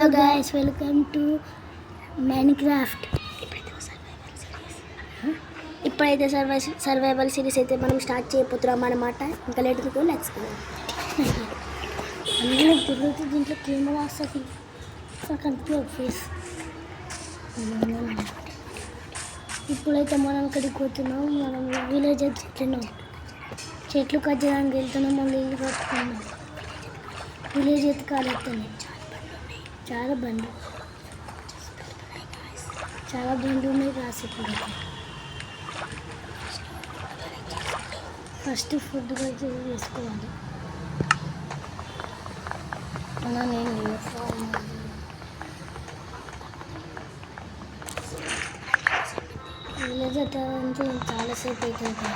Hello guys, welcome to Minecraft. ఇప్పుడైతే survival series అయితే మనం స్టార్ట్ చేయబోతున్నాం అన్నమాట. ఇంకా లేట్ లెట్స్ గో. అందులో తిరుగుతూ దీంట్లో కెమెరా వస్తుంది. ఫేస్ ఇప్పుడైతే మనం ఇక్కడికి పోతున్నాం. మనం విలేజ్ చెట్లు కట్ చేయడానికి వెళ్తున్నాం. మళ్ళీ ఇల్లు కట్టుకున్నాం. విలేజ్ ఎత్తుకాలి. చాలా బండ్లు ఉన్నాయి. రాసిప్పుడు ఫస్ట్ ఫుడ్ అయితే వేసుకోవాలి. నేను విలేజ్ ఎత్తాలంటే చాలాసేపు అవుతుంది.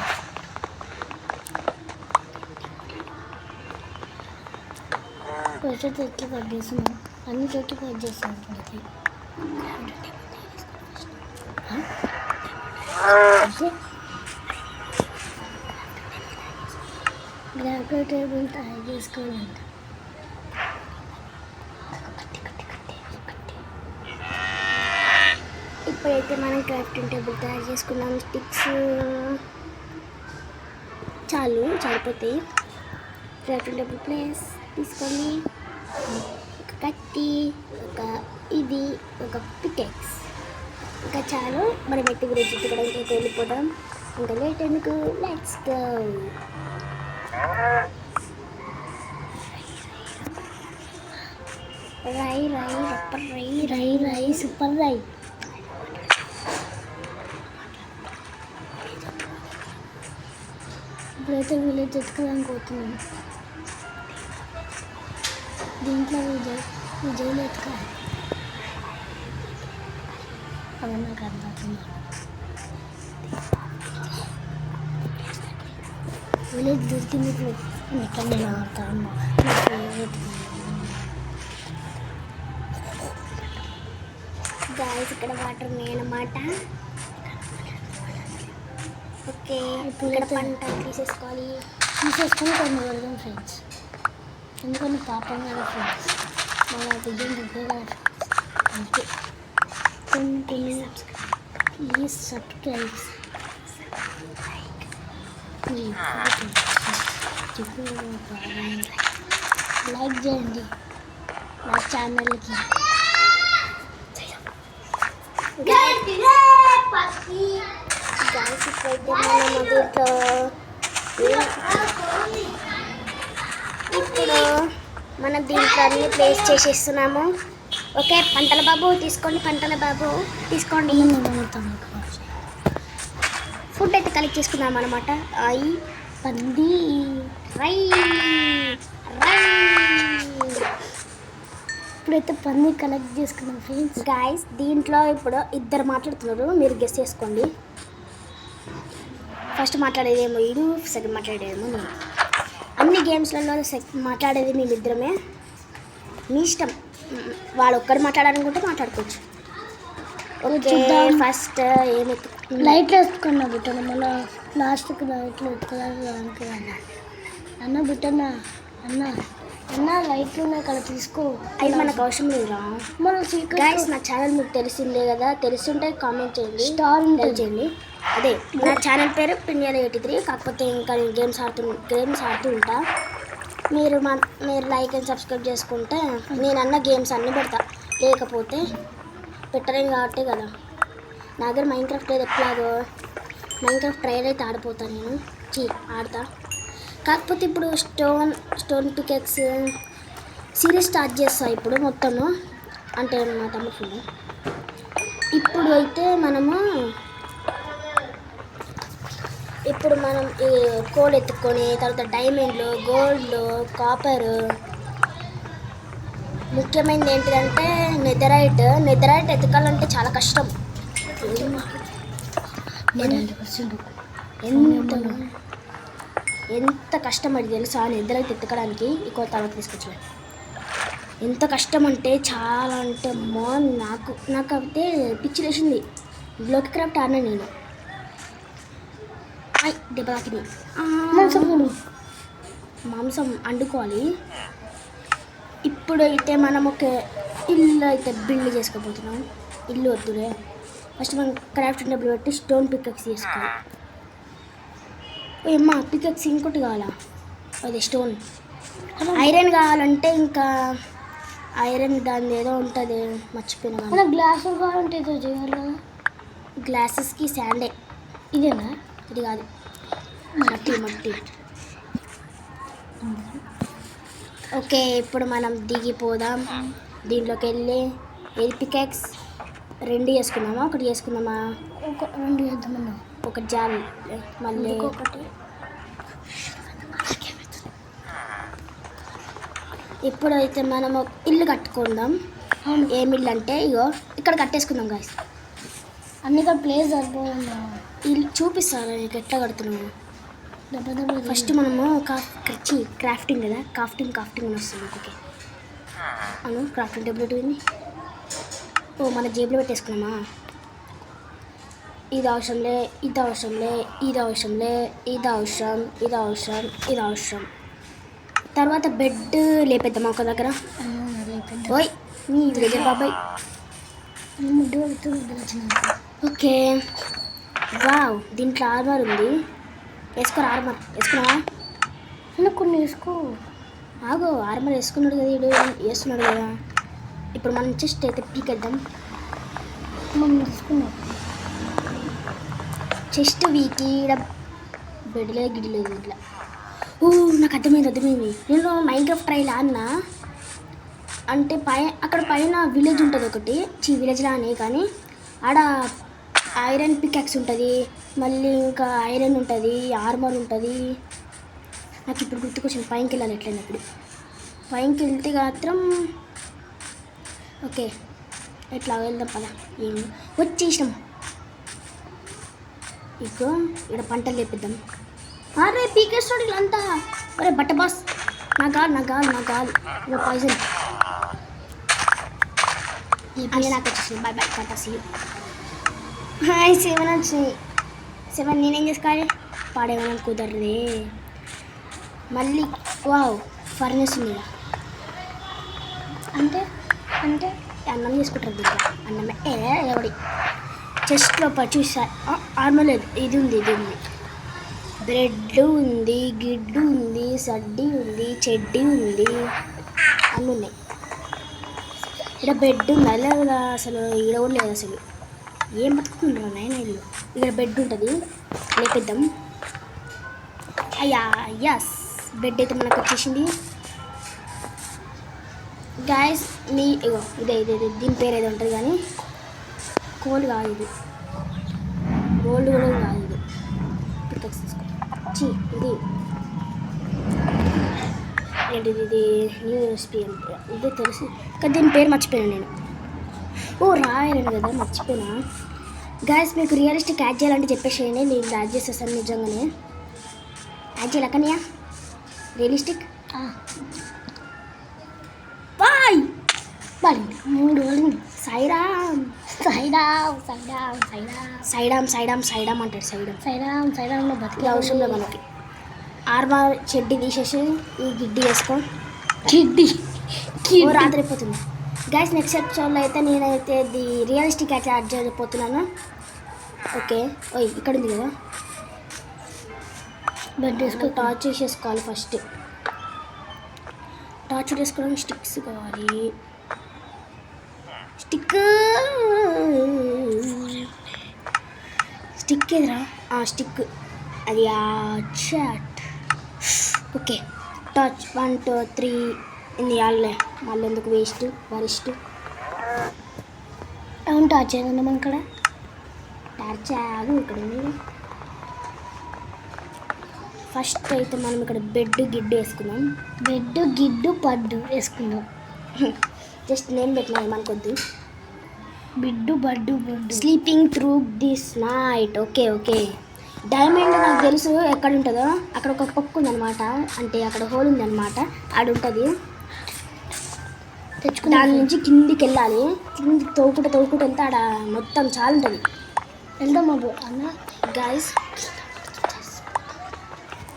చెట్లు కట్ చేస్తున్నాం. అన్ని చెట్లు కట్ చేస్తాం. గ్రాఫిక్ టేబుల్ తయారు చేసుకోవాలంట. ఇప్పుడైతే మనం క్రాఫ్టింగ్ టేబుల్ తయారు చేసుకున్నాం. స్టిక్స్ సరిపోతాయి. క్రాఫ్టింగ్ టేబుల్ ప్లేస్ తీసుకొని ఒక కత్తి, ఒక పికెక్స్ ఇంకా చాలు. మనం ఎట్టి గురించి ఇక్కడ ఇంకైతే వెళ్ళిపోదాం. ఇంకా లేట్ ఎందుకు, లెట్స్ గో. రై సూపర్ రై. ఇప్పుడైతే విలేజ్ ఎత్తుకోవడానికి పోతున్నాం. దీంట్లో విజయ్ ఎత్తుకోవాలి. అది నాకు అర్థమవుతుంది. విలేజ్ దొరికింది. ఎక్కడ నేను ఆడతాను. గాయస్, ఇక్కడ వాటర్ ఉన్నాయన్నమాట. ఓకే, ఇప్పుడు పంట తీసేసుకొని కొన్ని పెడదాం ఫ్రెండ్స్. ఎందుకంటే పాపం కదా ఫ్రెండ్స్, మన బియ్యం దగ్గర కదా. అంతే. ప్లీజ్ సబ్స్క్రైబ్, లైక్ చేయండి మా ఛానల్కి. ఇప్పుడు మనం దీంట్లో అన్ని ప్లేస్ చేసేస్తున్నాము. ఓకే, పంటల బాబు తీసుకోండి. ఫుడ్ అయితే కలెక్ట్ చేసుకున్నాం అనమాట. పంది రై. ఇప్పుడైతే పంది కలెక్ట్ చేసుకున్నాం ఫ్రెండ్స్. గాయస్, దీంట్లో ఇప్పుడు ఇద్దరు మాట్లాడుతున్నారు. మీరు గెస్ చేసుకోండి. ఫస్ట్ మాట్లాడేదేమో వీడు, సెకండ్ మాట్లాడేదేమో నేను. అన్ని గేమ్స్లలో మాట్లాడేది మేమిద్దరమే. మీ ఇష్టం. వాడు ఒక్కడు మాట్లాడాలనుకుంటే మాట్లాడుకోవచ్చు. ఓకే, ఫస్ట్ ఏమి లైట్లు వేసుకున్నా బిట్టన. మళ్ళీ లాస్ట్కి లైట్లు ఎత్తుకోవడానికి అన్న బిట్టన్న అన్న లైట్లు ఉన్నాయి కదా, తీసుకో. అయితే మనకు అవసరం లేదురా. గైస్, నా ఛానల్ మీకు తెలిసిందే కదా. తెలిసింటే కామెంట్ చేయండి, స్టార్ చేయండి. అదే నా ఛానల్ పేరు Piniyal83. కాకపోతే ఇంకా నేను గేమ్స్ ఆడుతూ ఉంటా. మీరు లైక్ అండ్ సబ్స్క్రైబ్ చేసుకుంటే నేను అన్న గేమ్స్ అన్నీ పెడతా. లేకపోతే పెట్టలేను కాబట్టి కదా. నా దగ్గర మైన్క్రాఫ్ట్ లేదు. ఎట్లాగో మైన్క్రాఫ్ట్ ట్రైల్ అయితే ఆడిపోతాను నేను. ఆడతా. కాకపోతే ఇప్పుడు స్టోన్ పికెక్స్ సిరీస్ స్టార్ట్ చేస్తా ఇప్పుడు మొత్తము. అంటే మా తమ్ముడు ఫుల్. ఇప్పుడు అయితే ఇప్పుడు మనం ఈ కోల్ ఎత్తుకొని తర్వాత డైమండ్లు, గోల్డ్లు, కాపరు, ముఖ్యమైనది ఏంటిదంటే నెదరైట్ ఎతకాలంటే చాలా కష్టం. ఎంత కష్టం అది తెలుసా? నెదరైట్ ఎత్తకడానికి ఇంకో తర్వాత తీసుకొచ్చా. ఎంత కష్టం అంటే చాలా అంటే నాకు అయితే పిచ్చి లేచింది. బ్లాక్ క్రాఫ్ట్ ఆడినా నేను. దెబ్బకి మాంసం వండుకోవాలి. ఇప్పుడైతే మనం ఇల్లు అయితే బిల్డ్ చేసుకోబోతున్నాం. ఇల్లు వద్దులే, ఫస్ట్ మనం క్రాఫ్టింగ్ టేబుల్ పెట్టి స్టోన్ పికెక్స్ చేసుకోవాలి. అమ్మా పికెక్స్ ఇంకోటి కావాలా, అది స్టోన్. ఐరన్ కావాలంటే ఇంకా ఐరన్ దాని ఏదో ఉంటుంది మర్చిపోయినా. గ్లాస్ కావాలంటే ఏదో చేయాలి కదా. గ్లాసెస్కి శాండే. ఇదేనా? ఇది కాదు, మట్టి మట్టి. ఓకే, ఇప్పుడు మనం దిగిపోదాం. దీంట్లోకి వెళ్ళి ఏది పికెక్స్ 2 చేసుకున్నామా, ఒకటి చేసుకుందామా? 2 చేద్దామన్నా. ఒకటి జాలి, మళ్ళీ ఒకటి. ఇప్పుడైతే మనం ఒక ఇల్లు కట్టుకుందాం. ఏమి ఇల్లు అంటే ఇగో ఇక్కడ కట్టేసుకుందాం గాయస్. అన్ని ప్లేస్ సరిపోయిందా? ఇల్లు చూపిస్తాను నీకు ఎట్లా కడుతున్నాము. ఫస్ట్ మనము క్రాఫ్టింగ్ కదా, కాఫ్టింగ్ అని వస్తుంది. ఓకే అను క్రాఫ్టింగ్ టేబుల్ ఉంది. ఓ మన జేబులో పెట్టేసుకున్నామా. ఇది అవసరంలే, ఇది అవసరంలే, ఇది అవసరంలే, ఇది అవసరం, ఇది అవసరం, ఇది అవసరం. తర్వాత బెడ్ లేపేద్దామా ఒక దగ్గర. ఓయ్ నీ విలేజర్ బాబాయ్. ఓకే వావ్, దీంట్లో ఆర్మర్ ఉంది. వేసుకోరా ఆర్మర్. వేసుకున్నావా? కొన్ని వేసుకో. ఆగో, ఆర్మర్ వేసుకున్నాడు కదా వీడు, వేస్తున్నాడు కదా. ఇప్పుడు మనం చెస్ట్ అయితే పీకేద్దాం. మనం తీసుకున్నాం చెస్ట్ వీకి బెడ్లే గిడ్లేదు ఇట్లా. ఓ నాకు అర్థమైంది. నేను మైన్క్రాఫ్ట్ ట్రైల్ అన్నా అంటే అక్కడ పైన విలేజ్ ఉంటుంది ఒకటి, విలేజ్ లానే కానీ ఆడ ఐరన్ పికాక్స్ ఉంటుంది, మళ్ళీ ఇంకా ఐరన్ ఉంటుంది, ఆర్మర్ ఉంటుంది. నాకు ఇప్పుడు గుర్తుకొచ్చింది పైకి వెళ్ళాలి ఎట్లయినా. ఇప్పుడు పైకి వెళ్తే మాత్రం ఓకే ఎట్లా వెళ్దాం పదా. ఏమి వచ్చేసినాం. ఇప్పుడు ఇక్కడ పంటలు లేపిద్దాం. అరే పీకేస్తాడు వీళ్ళంతా. అరే బట్ట బాస్, నా గాల్ ఇక పాయిజన్. అన్నీ నాకు వచ్చేసింది. Bye tata see you. Hi 7 వచ్చినాయి. 7 నేనేం చేసుకోవాలి? పాడేమైనా కుదరదే. మళ్ళీ వావ్ ఫర్నెస్ ఉంది అంటే అంటే అన్నం చేసుకుంటారు దీంట్లో. అన్నమే ఎవడి చెస్ట్లో చూసా. ఆర్మర్ లేదు, ఇది ఉంది. బ్రెడ్ ఉంది, గిడ్డు ఉంది, సడ్డీ ఉంది, చెడ్డీ ఉంది, అన్నీ ఉన్నాయి. ఇక్కడ బెడ్ ఉందా లేదా అసలు? ఈడ కూడా లేదు అసలు. ఏం బతుకుతుండ్రా నాయన ఇల్లు. ఇక్కడ బెడ్ ఉంటుంది, లేపిద్దాం. అయ్యా యస్, బెడ్ అయితే మనకు వచ్చేసింది గాయస్. ఇగో ఇదే దీని పేరు ఏదో ఉంటుంది కానీ కోల్ కాదు ఇది, గోల్డ్ కూడా కాదు ఇది. పికెక్స్ తీసుకో. ఇది ఏంటిది? ఇది న్యూ రెసిపీ అంటే ఇదే తెలుసు కానీ దీని పేరు మర్చిపోయాను నేను. ఓ రాయలేను కదా, మర్చిపోయినా. గాయస్ మీకు రియలిస్టిక్ యాడ్ చేయాలంటే చెప్పేసేయండి, నేను యాడ్ చేసేస్తాను. నిజంగానే యాడ్ చేయాలి కనియా రియలిస్టిక్. బాయ్ 3 సైడామ్ అంటాడు. సైడామ్ బతికే అవసరంలో మనకి. ఆర్మర్ చెడ్డి తీసేసి ఈ గిడ్డి వేసుకో. రాత్రి అయిపోతుంది గైస్. నెక్స్ట్ ఎపిసోడ్లో అయితే నేనైతే ఇది రియలిస్టిక్ అయితే యాడ్ చేయకపోతున్నాను. ఓకే ఓయ్ ఇక్కడ ఉంది కదా బెడ్ వేసుకో. టార్చ్ చేసేసుకోవాలి ఫస్ట్. టార్చ్ వేసుకోవడానికి స్టిక్స్ కావాలి. స్టిక్ ఎదురా స్టిక్ అది చాట్. ఓకే టార్చ్ 1 2 3 ఇది వాళ్ళే మళ్ళీ ఎందుకు వేస్ట్ వరిస్ట్. అవును టార్చ్ ఏదన్నా మన ఇక్కడ టార్చ్ ఆగు ఇక్కడ ఉంది. ఫస్ట్ అయితే మనం ఇక్కడ బెడ్ గిడ్డు వేసుకుందాం. బెడ్ గిడ్డు పడ్డు వేసుకుందాం. జస్ట్ నేమ్ పెట్టినా ఏమనుకోద్దు. బిడ్డు బడ్డు బొడ్డు. Sleeping through this night. Okay okay. Diamond నాకు తెలుసు ఎక్కడ ఉంటుందో. అక్కడ ఒక పొక్కు ఉందన్నమాట, అంటే అక్కడ హోల్ ఉందన్నమాట, ఆడ ఉంటుంది. తెచ్చుకుని దాని నుంచి కిందికి వెళ్ళాలి. కిందికి తవ్వుకుంటూ వెళ్తే ఆడ మొత్తం చాలా ఉంటుంది. వెళ్దాం అన్న గాయస్.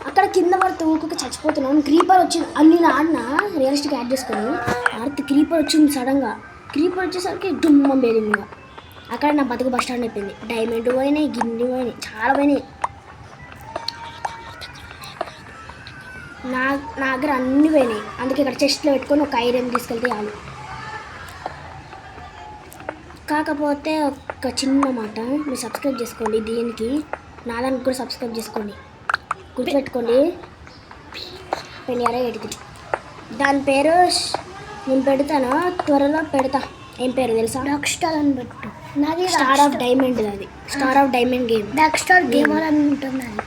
అక్కడ కింద పడితే ఊరికి చచ్చిపోతున్నాం. క్రీపర్ వచ్చింది అన్ని ఆడిన రియలిస్టిక్ యాడ్ చేసుకొని ఆడితే క్రీపర్ వచ్చింది సడన్గా. క్రీపర్ వచ్చేసరికి దుమ్మ పేరింది ఇంకా. అక్కడ నా బతుకు బస్ స్టాండ్ అయిపోయింది. డైమండ్ పోయినాయి, గిన్నె పోయినాయి, చాలా పోయినాయి. నా దగ్గర అన్నీ పోయినాయి. అందుకే ఇక్కడ చెస్ట్లో పెట్టుకొని ఒక ఐరన్ తీసుకెళ్తే చాలు. కాకపోతే ఒక చిన్న మాట, మీరు సబ్స్క్రైబ్ చేసుకోండి. దీనికి నా దానికి కూడా సబ్స్క్రైబ్ చేసుకోండి. గుర్తుపెట్టుకోండి, పెనియారా ఎడికి. దాని పేరు నేను పెడతాను, త్వరలో పెడతా. ఏం పేరు తెలుసా? రాక్ స్టార్ అని పెట్టు. నాది స్టార్ ఆఫ్ డైమండ్. అది star of diamond game. Rock star gamer అని ఉంటుంది. అది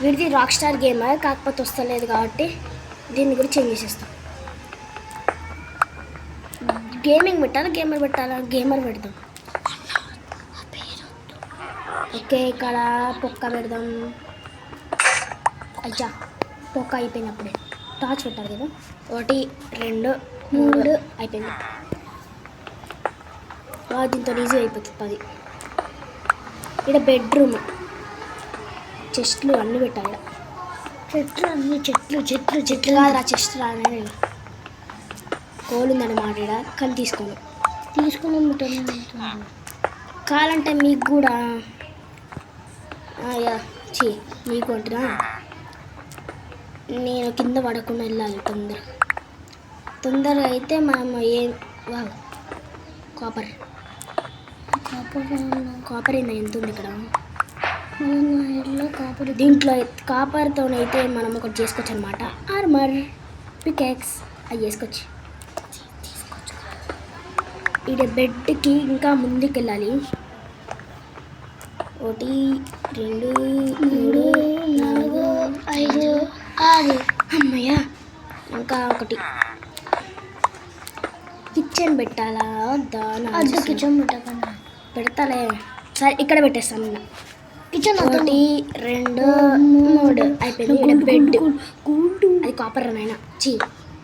వీడిది రాక్ స్టార్ గేమర్, కాకపోతే వస్తలేదు కాబట్టి దీన్ని కూడా చేంజ్ చేసేస్తాం. గేమింగ్ పెట్టాలా, గేమర్ పెట్టాలా? గేమర్ పెడదాం. ఓకే, ఇక్కడ పొక్క పెడదాం. అచ్చా, పొక్క అయిపోయినప్పుడే టార్చ్ పెట్టాలి కదా. 1 2 3 అయిపోయింది. దీంతో ఈజీ అయిపోతుంది 10. ఇక్కడ బెడ్రూమ్, చెస్ట్లు అన్నీ పెట్టాలి. చెట్లు అన్ని చెట్లు కాదురా, చెస్ట్ రానే కోల్ ఉందన్నమాట ఇక్కడ. కానీ తీసుకోను, తీసుకుని కావాలంటే మీకు కూడా మీకు అంటున్నా, నేను కింద పడకుండా వెళ్ళాలి తొందరగా అయితే మనం ఏం కాపర్ ఏందా ఎంత ఉంది ఇక్కడ? కాపర్ దీంట్లో కాపర్తోనైతే మనం ఒకటి చేసుకోవచ్చు అనమాట. ఆర్మర్, పికెక్స్ అవి చేసుకోవచ్చు. ఇది బెడ్కి ఇంకా ముందుకు వెళ్ళాలి. 1 2 3 4 5 6. అమ్మయ్య, ఇంకా ఒకటి. కిచెన్ పెట్టాలా వద్దా? కిచెన్ పెట్టకుండా పెడతాలే. సరే, ఇక్కడ పెట్టేస్తాను నేను. కిచెన్ 1 2 3 అయిపోయింది. బెడ్ అది కాపర్ నాయన.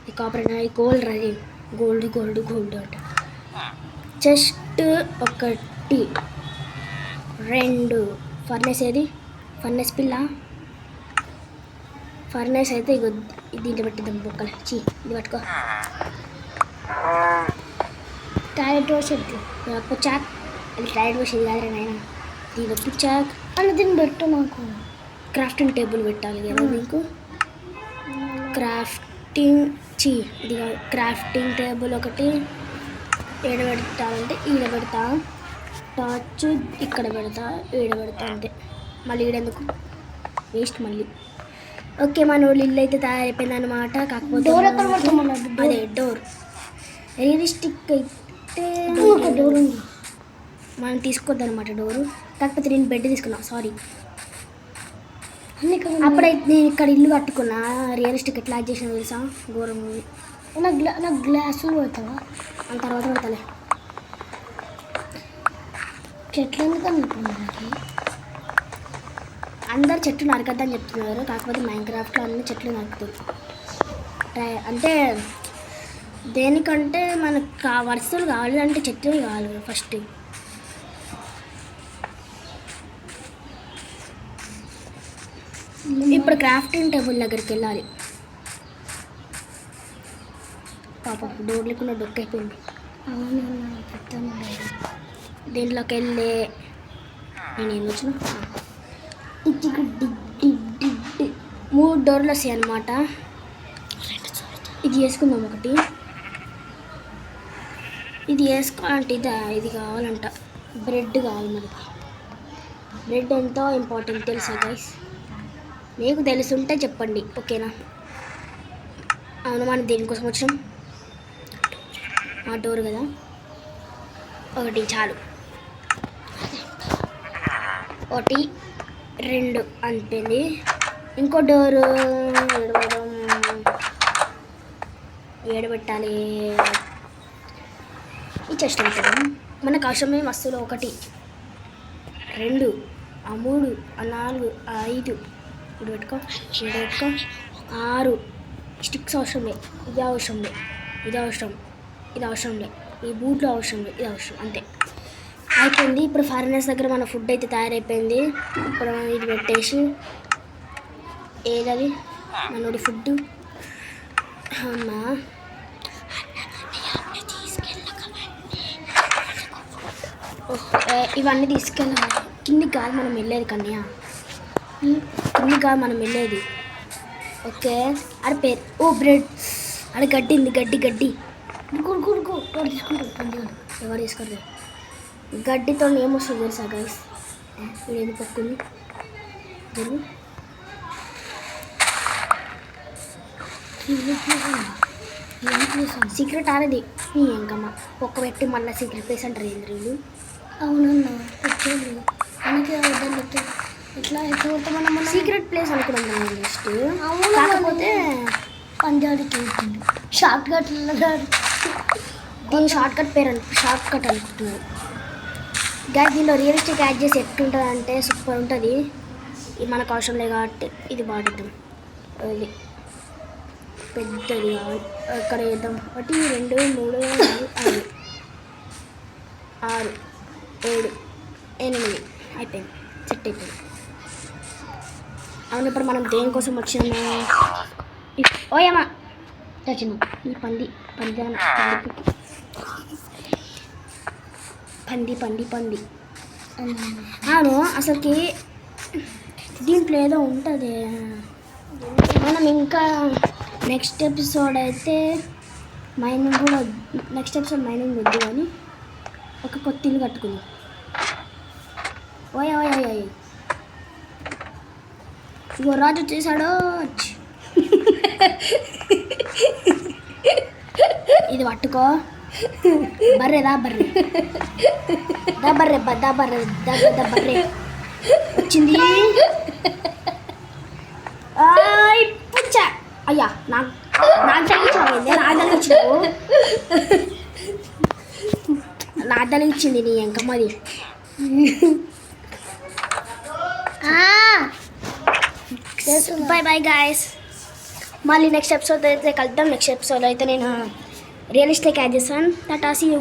ఇది కాపర్ అయినా, ఇది గోల్డ్ రది. గోల్డ్ అంట. Just 1 2 furnace. ఏది ఫర్నేస్ పిల్ల? ఫర్నేస్ అయితే ఇగో దీంట్లో పెట్టిద్దాం బొక్కలు. ఇది పట్టుకో. టాయిలెట్ వాష్ ఎట్లు పుచ్చాక్. అది టాయిలెట్ వాష్ ఇది కాదురా నాయన. దీని పుచ్చాక్ అని దీన్ని పెట్టు. నాకు క్రాఫ్టింగ్ టేబుల్ పెట్టాలి కదా మీకు. ఇది క్రాఫ్టింగ్ టేబుల్ ఒకటి. ఏడ పెడతానంటే ఈడ పెడతా. టార్చ్ ఇక్కడ పెడతా, ఈడ పెడతా. అంతే. మళ్ళీ ఈడెందుకు వేస్ట్ మళ్ళీ. ఓకే, మన వాళ్ళు ఇల్లు అయితే తయారైపోయింది అనమాట. కాకపోతే డోర్ ఎక్కడ పడుతుంది? అదే డోర్ రియలిస్టిక్ అయితే డోర్ ఉంది, మనం తీసుకోవద్దనమాట డోరు. కాకపోతే నేను బెడ్ తీసుకున్నా, సారీ. అప్పుడైతే నేను ఇక్కడ ఇల్లు కట్టుకున్నా. రియలిస్టిక్ ఎట్లా యాడ్ చేసిన తెలుసా? ఘోరం. నాకు గ్లాసులు పెడతావా? అంత తర్వాత పెడతాలే. చెట్లు ఎందుకు మనకి? అందరు చెట్లు నరకద్దని చెప్తున్నారు. కాకపోతే మైన్క్రాఫ్ట్లో అన్ని చెట్లు నరుకుతారు. అంటే దేనికంటే మనకు వరుసలు కావాలి అంటే చెట్లు కావాలి ఫస్ట్. ఇప్పుడు క్రాఫ్టింగ్ టేబుల్ దగ్గరికి వెళ్ళాలి. పాపం డోర్ లేకుండా డొక్క అయిపోయింది. దీంట్లోకి వెళ్ళి నేను ఏం వచ్చిన 3 డోర్లు వస్తాయి అన్నమాట. ఇది వేసుకుందాం ఒకటి. ఇది వేసుకోవాలంటే ఇది కావాలంట. బ్రెడ్ కావాలి మనకి. బ్రెడ్ ఎంతో ఇంపార్టెంట్ తెలుసా గైస్? మీకు తెలుసుంటే చెప్పండి, ఓకేనా? అవును, మనం దేనికోసం వచ్చినాం? ఆ డోర్ కదా, ఒకటి చాలు. 1 2 అనిపోయింది. ఇంకో డోరు ఏడు పెట్టాలి. ఈ చెస్ట్ పెట్టాం. మనకు అవసరమైన వస్తువులు 1 2 3 4 5 ఇప్పుడు పెట్టుకో. 6 స్టిక్స్ అవసరం లేదు. ఇది అవసరం లేదు, ఇది అవసరం, ఇది అవసరం లేదు, ఈ బూట్లు అవసరం లేదు, ఇది అవసరం. అంతే, అయిపోయింది. ఇప్పుడు ఫర్నెస్ దగ్గర మన ఫుడ్ అయితే తయారైపోయింది. ఇప్పుడు మనం ఇది పెట్టేసి ఏదది మనోడి ఫుడ్. అమ్మా ఇవన్నీ తీసుకెళ్ళాలి. కిందికి కాదు మనం వెళ్ళేది కన్యా, కిందికి కాదు మనం వెళ్ళేది. ఓకే అరే పేరు ఓ బ్రెడ్, అరే గడ్డి ఉంది, గడ్డి కొడుకు వాడు తీసుకుంటాడు. ఎవరు తీసుకోరు. గడ్డితో ఏమొస్తుంది తెలుసా గైస్? వీడు ఎందుకు పక్కుంది జరుగు. సీక్రెట్ అనేది నీ ఎంకమ్మ ఒక్క పెట్టి మళ్ళీ సీక్రెట్ ప్లేస్ అంటారు ఏంద్రీలు. అవునన్నా వచ్చేది మనకి వద్దని ఎట్లా కొడతామన్నా మన సీక్రెట్ ప్లేస్ అనుకున్నాం మనం నెక్స్ట్. అవును, కాకపోతే పంజాబీకి షార్ట్ కట్ దీని షార్ట్ కట్ పేరు షార్ట్ కట్ అనుకుంటున్నారు. గ్యాస్ దీనిలో రియలిస్టిక్ యాడ్ చేసి ఎట్లుంటుంది అంటే సూపర్ ఉంటుంది. ఇది మనకు అవసరం లేదు కాబట్టి ఇది వాడుద్దాం. ఇది పెద్దది కావాలి. ఇక్కడ వేద్దాం 1 2 3 4 5 6 7 8 అయిపోయింది, సెట్ అయిపోయింది. అవును ఇప్పుడు మనం దేనికోసం వచ్చాము? ఓయమ్మా తెచ్చిన ఈ పంది అవును అసలుకి దీంట్లో ఏదో ఉంటుంది. మనం ఇంకా నెక్స్ట్ ఎపిసోడ్ అయితే మైనింగ్ కూడా, నెక్స్ట్ ఎపిసోడ్ మైనింగ్ వద్దు కానీ ఒక కొత్త ఇల్లు కట్టుకుందాం. ఓయ్ ఓయ్ ఓయ్ ఇగో రాజు చేశాడో. ఇది పట్టుకో బర్రె వచ్చింది. పుచ్చ అయ్యా నాకు తగిలించినావు, నాకు తగిలించింది నీ ఎంకమ్మది. బై గాయస్, మళ్ళీ నెక్స్ట్ ఎపిసోడ్ అయితే కలుద్దాం. నెక్స్ట్ ఎపిసోడ్ అయితే నేను రియలిస్టిక్ యాడ్ చేస్తాను. Tata see you.